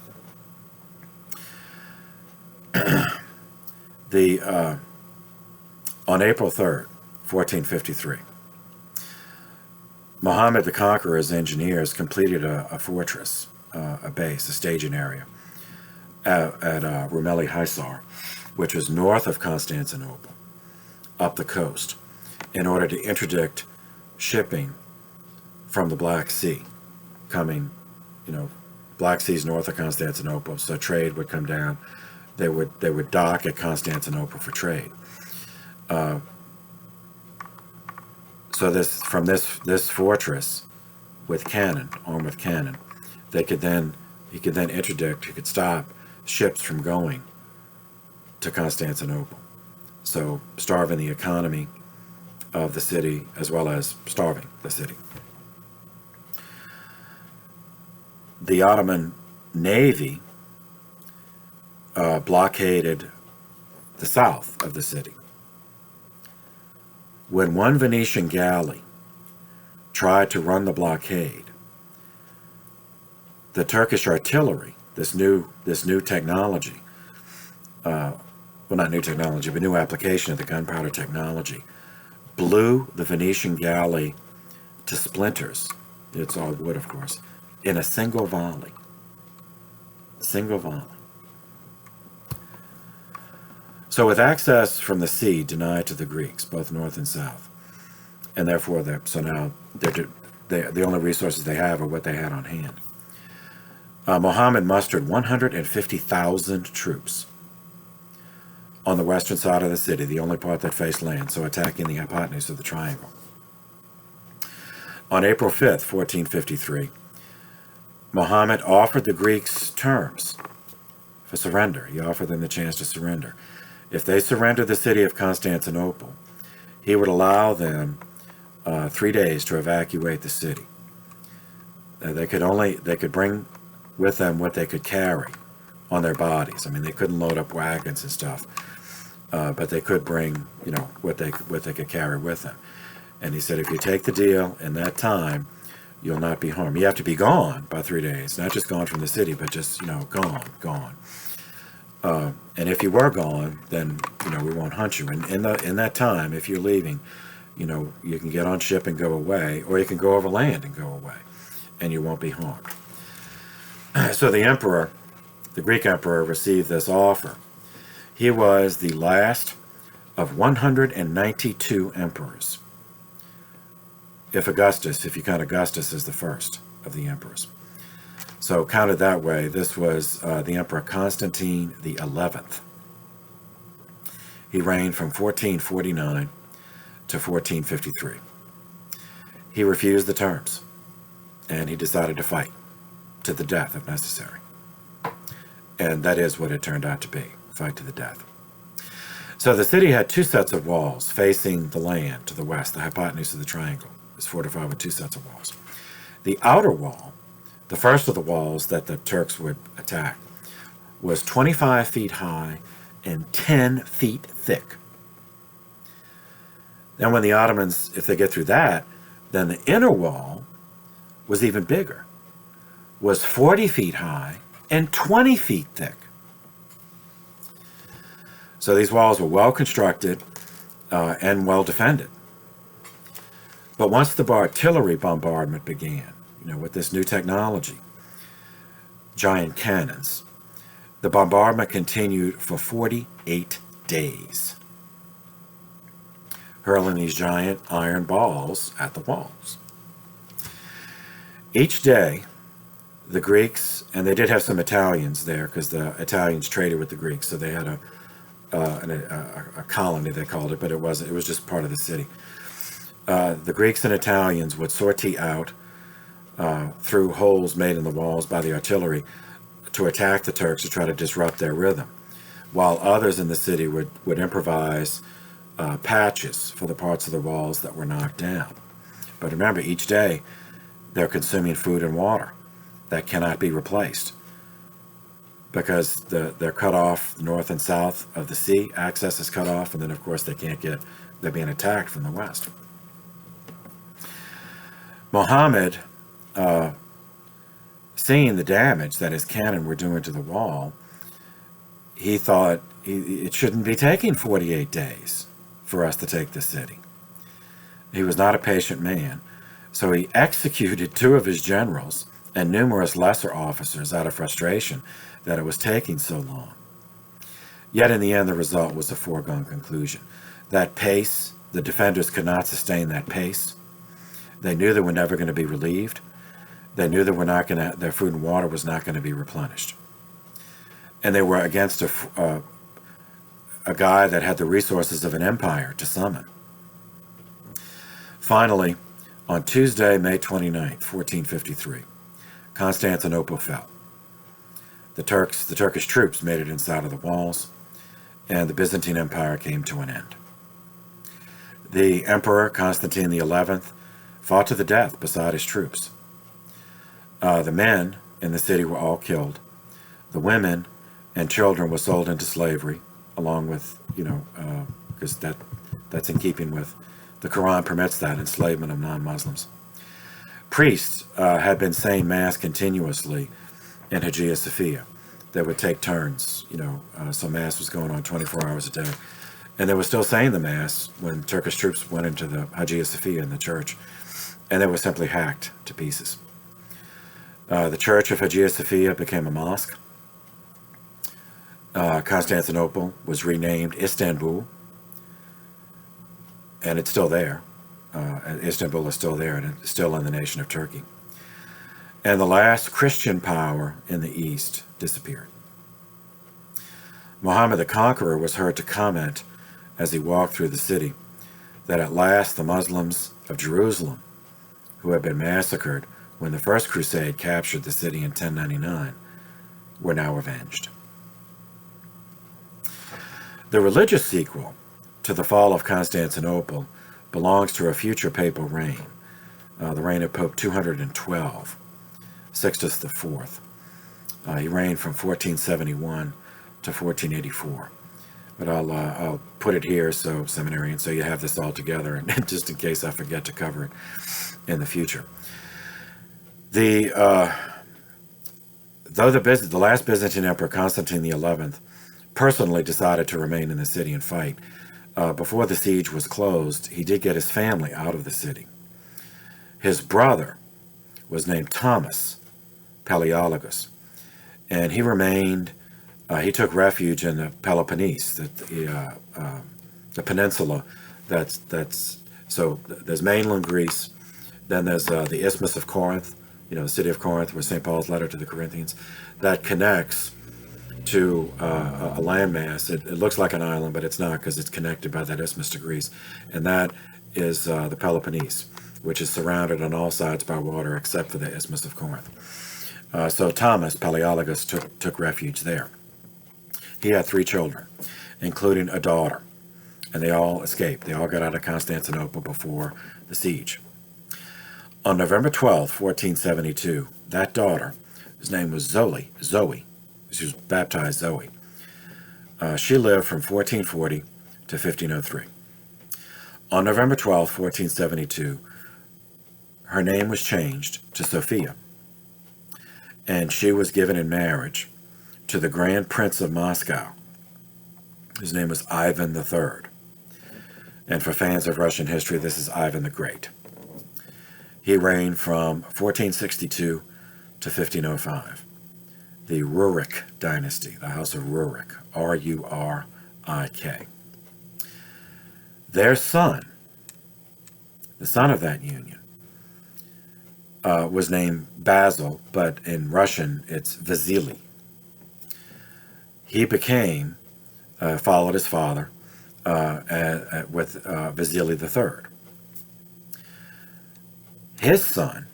On April 3rd, 1453, Muhammad the Conqueror's engineers completed a fortress, a base, a staging area at Rumeli Hisar, which was north of Constantinople, up the coast, in order to interdict shipping from the Black Sea coming, Black Sea's north of Constantinople, so trade would come down. They would dock at Constantinople for trade. So this fortress with cannon, armed with cannon, he could then interdict, he could stop ships from going to Constantinople. So starving the economy of the city as well as starving the city. The Ottoman Navy blockaded the south of the city. When one Venetian galley tried to run the blockade, the Turkish artillery, this new technology, well, not new technology, but new application of the gunpowder technology, blew the Venetian galley to splinters. It's all wood, of course, in a single volley. So with access from the sea denied to the Greeks, both north and south, and therefore the only resources they have are what they had on hand. Muhammad mustered 150,000 troops on the western side of the city, the only part that faced land, so attacking the hypotenuse of the triangle. On April 5th, 1453, Muhammad offered the Greeks terms for surrender. He offered them the chance to surrender. If they surrendered the city of Constantinople, he would allow them 3 days to evacuate the city. They could bring with them what they could carry on their bodies. I mean, they couldn't load up wagons and stuff, but they could bring, what they could carry with them. And he said, if you take the deal in that time, you'll not be harmed. You have to be gone by 3 days, not just gone from the city, but just, gone. And if you were gone, then, we won't hunt you. And in that time, if you're leaving, you can get on ship and go away, or you can go over land and go away, and you won't be harmed. So the Greek emperor, received this offer. He was the last of 192 emperors. If you count Augustus as the first of the emperors. So counted that way, this was the Emperor Constantine the 11th. He reigned from 1449 to 1453. He refused the terms, and he decided to fight to the death if necessary. And that is what it turned out to be, fight to the death. So the city had two sets of walls facing the land to the west. The hypotenuse of the triangle is fortified with two sets of walls. The outer wall, the first of the walls that the Turks would attack, was 25 feet high and 10 feet thick. Then when the Ottomans, if they get through that, then the inner wall was even bigger, was 40 feet high and 20 feet thick. So these walls were well constructed and well defended. But once the artillery bombardment began, with this new technology, giant cannons, the bombardment continued for 48 days, hurling these giant iron balls at the walls. Each day, the Greeks, and they did have some Italians there because the Italians traded with the Greeks, so they had a colony, they called it, but it was just part of the city. The Greeks and Italians would sortie out through holes made in the walls by the artillery to attack the Turks to try to disrupt their rhythm, while others in the city would improvise patches for the parts of the walls that were knocked down. But remember, each day they're consuming food and water that cannot be replaced because they're cut off north and south of the sea. Access is cut off, and then of course they're being attacked from the west. Muhammad, seeing the damage that his cannon were doing to the wall, he thought it shouldn't be taking 48 days for us to take the city. He was not a patient man, so he executed 2 of his generals and numerous lesser officers out of frustration that it was taking so long. Yet in the end, the result was a foregone conclusion. That pace, the defenders could not sustain that pace. They knew they were never going to be relieved. They knew that their food and water was not going to be replenished. And they were against a guy that had the resources of an empire to summon. Finally, on Tuesday, May 29th, 1453, Constantinople fell. The Turkish troops made it inside of the walls, and the Byzantine Empire came to an end. The Emperor, Constantine XI, fought to the death beside his troops. The men in the city were all killed. The women and children were sold into slavery, along with, because that's in keeping with the Quran permits that, enslavement of non-Muslims. Priests had been saying Mass continuously in Hagia Sophia. They would take turns, so Mass was going on 24 hours a day. And they were still saying the Mass when Turkish troops went into the Hagia Sophia in the church, and they were simply hacked to pieces. The church of Hagia Sophia became a mosque. Constantinople was renamed Istanbul, and it's still there. Istanbul is still there, and it's still in the nation of Turkey. And the last Christian power in the East disappeared. Muhammad the Conqueror was heard to comment as he walked through the city that at last the Muslims of Jerusalem, who had been massacred when the First Crusade captured the city in 1099, were now avenged. The religious sequel to the fall of Constantinople belongs to a future papal reign, the reign of Pope 212, Sixtus IV. He reigned from 1471 to 1484. But I'll put it here, so seminarians, so you have this all together, and just in case I forget to cover it in the future. Though the last Byzantine emperor, Constantine XI, personally decided to remain in the city and fight, before the siege was closed, he did get his family out of the city. His brother was named Thomas Palaeologus, and he remained. He took refuge in the Peloponnese, the peninsula. So there's mainland Greece, then there's the Isthmus of Corinth, the city of Corinth, where St. Paul's letter to the Corinthians, that connects to a landmass. It looks like an island, but it's not, because it's connected by that isthmus to Greece, and that is the Peloponnese, which is surrounded on all sides by water except for the Isthmus of Corinth. So Thomas Palaeologus took refuge there. He had 3 children, including a daughter, and they all escaped. They all got out of Constantinople before the siege. On November 12, 1472, that daughter, whose name was Zoe, she was baptized Zoe, she lived from 1440 to 1503. On November 12, 1472, her name was changed to Sophia, and she was given in marriage to the Grand Prince of Moscow. His name was Ivan III. And for fans of Russian history, this is Ivan the Great. He reigned from 1462 to 1505. The Rurik Dynasty, the House of Rurik, Rurik. Their son, the son of that union, was named Basil, but in Russian it's Vasily. He followed his father with Vasily III. His son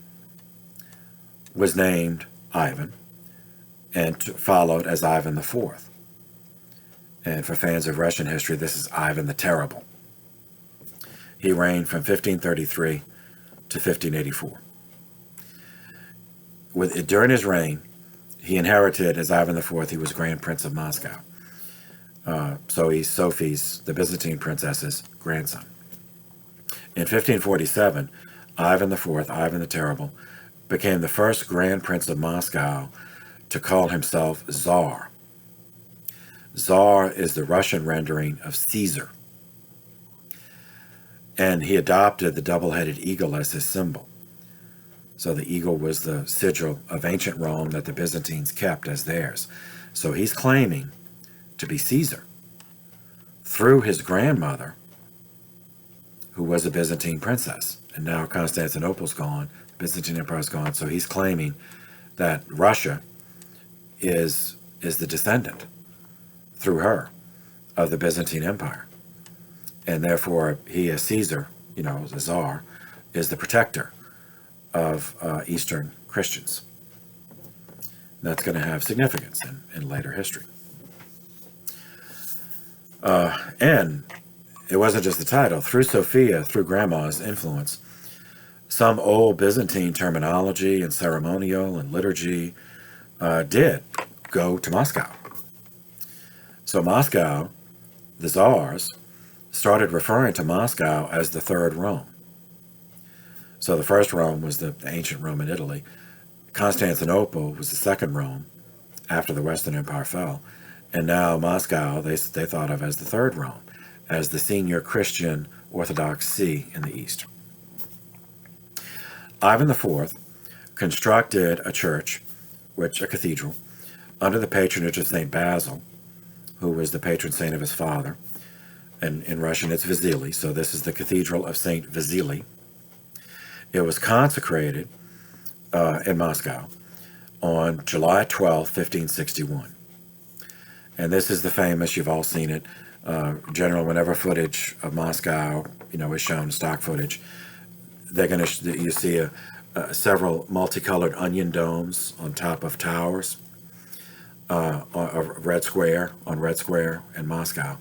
was named Ivan and followed as Ivan IV. And for fans of Russian history, this is Ivan the Terrible. He reigned from 1533 to 1584. During his reign, he inherited, as Ivan IV, he was Grand Prince of Moscow. So he's Sophie's, the Byzantine princess's, grandson. In 1547, Ivan IV, Ivan the Terrible, became the first Grand Prince of Moscow to call himself Tsar. Tsar is the Russian rendering of Caesar. And he adopted the double-headed eagle as his symbol. So the eagle was the sigil of ancient Rome that the Byzantines kept as theirs. So he's claiming to be Caesar through his grandmother, who was a Byzantine princess. And now Constantinople's gone, the Byzantine Empire's gone, so he's claiming that Russia is the descendant, through her, of the Byzantine Empire. And therefore, he, as Caesar, the Tsar, is the protector of Eastern Christians. That's going to have significance in later history. And it wasn't just the title. Through Sophia, through Grandma's influence, some old Byzantine terminology and ceremonial and liturgy did go to Moscow. So Moscow, the Tsars, started referring to Moscow as the Third Rome. So the first Rome was the ancient Rome in Italy. Constantinople was the second Rome after the Western Empire fell. And now Moscow, they thought of as the third Rome, as the senior Christian Orthodox see in the East. Ivan IV constructed a church, a cathedral, under the patronage of St. Basil, who was the patron saint of his father. And in Russian, it's Vasily, so this is the Cathedral of St. Vasily. It was consecrated in Moscow on July 12, 1561. And this is the famous, you've all seen it, generally whenever footage of Moscow, is shown, stock footage, you see several multicolored onion domes on top of towers, Red Square in Moscow.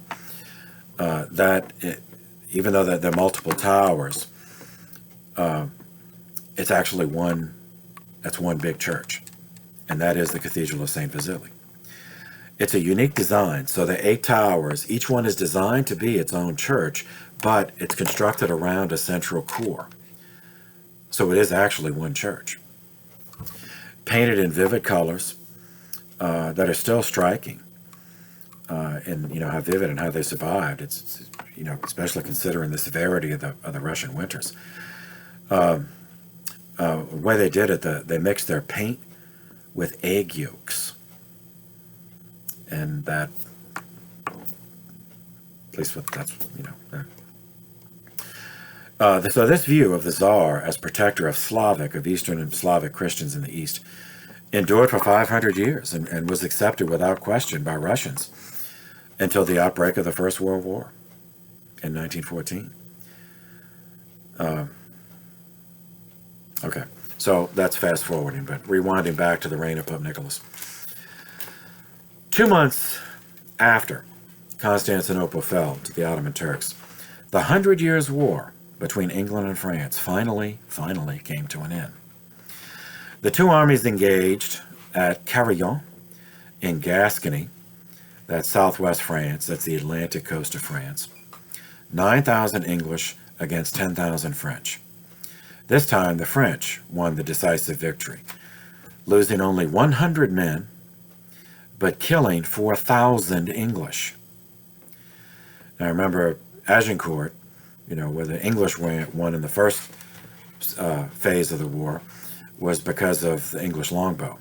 Even though there are multiple towers, it's actually one big church, and that is the Cathedral of St. Vasily. It's a unique design, so the 8 towers, each one is designed to be its own church, but it's constructed around a central core. So it is actually one church. Painted in vivid colors that are still striking, and how vivid and how they survived. It's especially considering the severity of the Russian winters. The way they did it, they mixed their paint with egg yolks. And that, at least so this view of the Tsar as protector of Eastern and Slavic Christians in the East endured for 500 years and was accepted without question by Russians until the outbreak of the First World War in 1914. Okay, so that's fast forwarding, but rewinding back to the reign of Pope Nicolas. 2 months after Constantinople fell to the Ottoman Turks, the 100 Years' War between England and France finally came to an end. The two armies engaged at Carillon in Gascony, that's southwest France, that's the Atlantic coast of France. 9,000 English against 10,000 French. This time, the French won the decisive victory, losing only 100 men, but killing 4,000 English. Now, remember, Agincourt, where the English won in the first phase of the war, was because of the English longbow.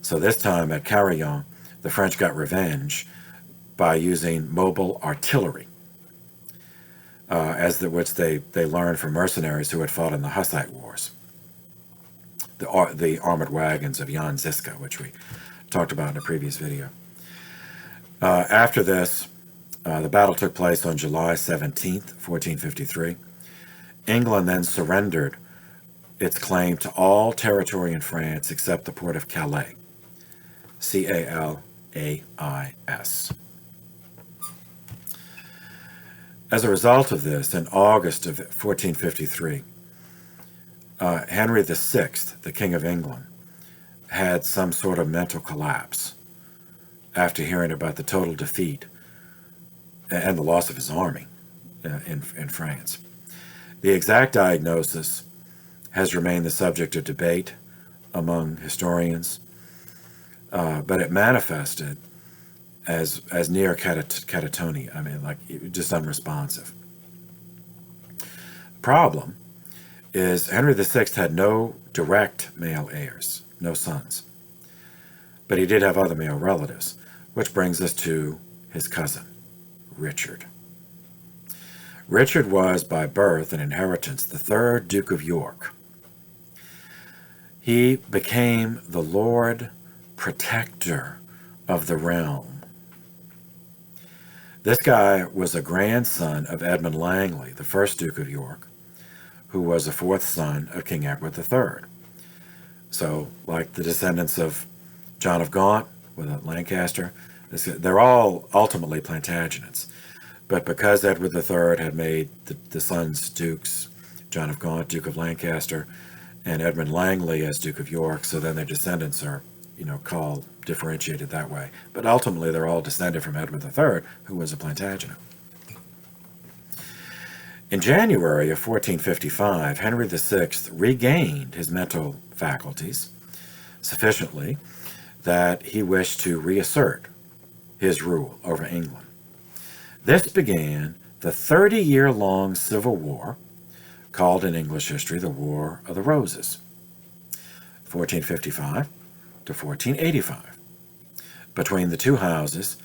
So this time at Carillon, the French got revenge by using mobile artillery, which they learned from mercenaries who had fought in the Hussite Wars. The armored wagons of Jan Žižka, which we talked about in a previous video. After this, the battle took place on July 17th, 1453. England then surrendered its claim to all territory in France except the port of Calais. C-A-L-A-I-S. As a result of this, in August of 1453, Henry VI, the King of England, had some sort of mental collapse after hearing about the total defeat and the loss of his army in France. The exact diagnosis has remained the subject of debate among historians, but it manifested as near catatonia. I mean, like, just unresponsive. The problem is Henry VI had no direct male heirs, no sons, but he did have other male relatives, which brings us to his cousin, Richard. Richard was, by birth and inheritance, the third Duke of York. He became the Lord Protector of the realm. This guy was a grandson of Edmund Langley, the first Duke of York, who was a fourth son of King Edward III. So, like the descendants of John of Gaunt with Lancaster, they're all ultimately Plantagenets. But because Edward III had made the sons dukes, John of Gaunt, Duke of Lancaster, and Edmund Langley as Duke of York, so then their descendants are, differentiated that way. But ultimately, they're all descended from Edward III, who was a Plantagenet. In January of 1455, Henry VI regained his mental faculties sufficiently that he wished to reassert his rule over England. This began the 30-year-long Civil War, called in English history the War of the Roses, 1455 to 1485, between the two houses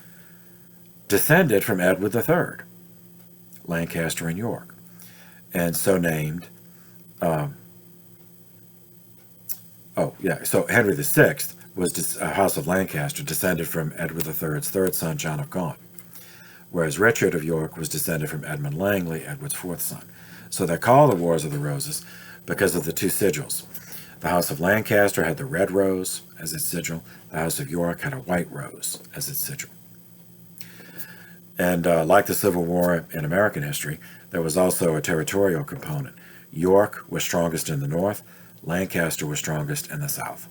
descended from Edward III, Lancaster and York, and so named. So Henry VI was a House of Lancaster, descended from Edward III's third son, John of Gaunt, whereas Richard of York was descended from Edmund Langley, Edward's fourth son. So they're called the Wars of the Roses because of the two sigils. The House of Lancaster had the red rose as its sigil. The House of York had a white rose as its sigil. And like the Civil War in American history, there was also a territorial component. York was strongest in the north. Lancaster was strongest in the south.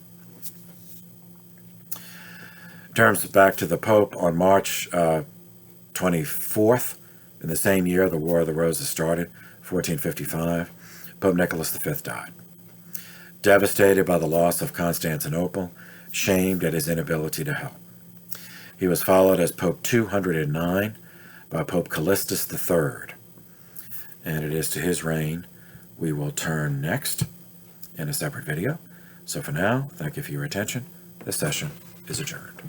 In terms back to the Pope, on March 24th, in the same year the War of the Roses started, 1455, Pope Nicolas V died. Devastated by the loss of Constantinople, shamed at his inability to help. He was followed as Pope 209 by Pope Callistus III. And it is to his reign we will turn next in a separate video. So for now, thank you for your attention. This session is adjourned.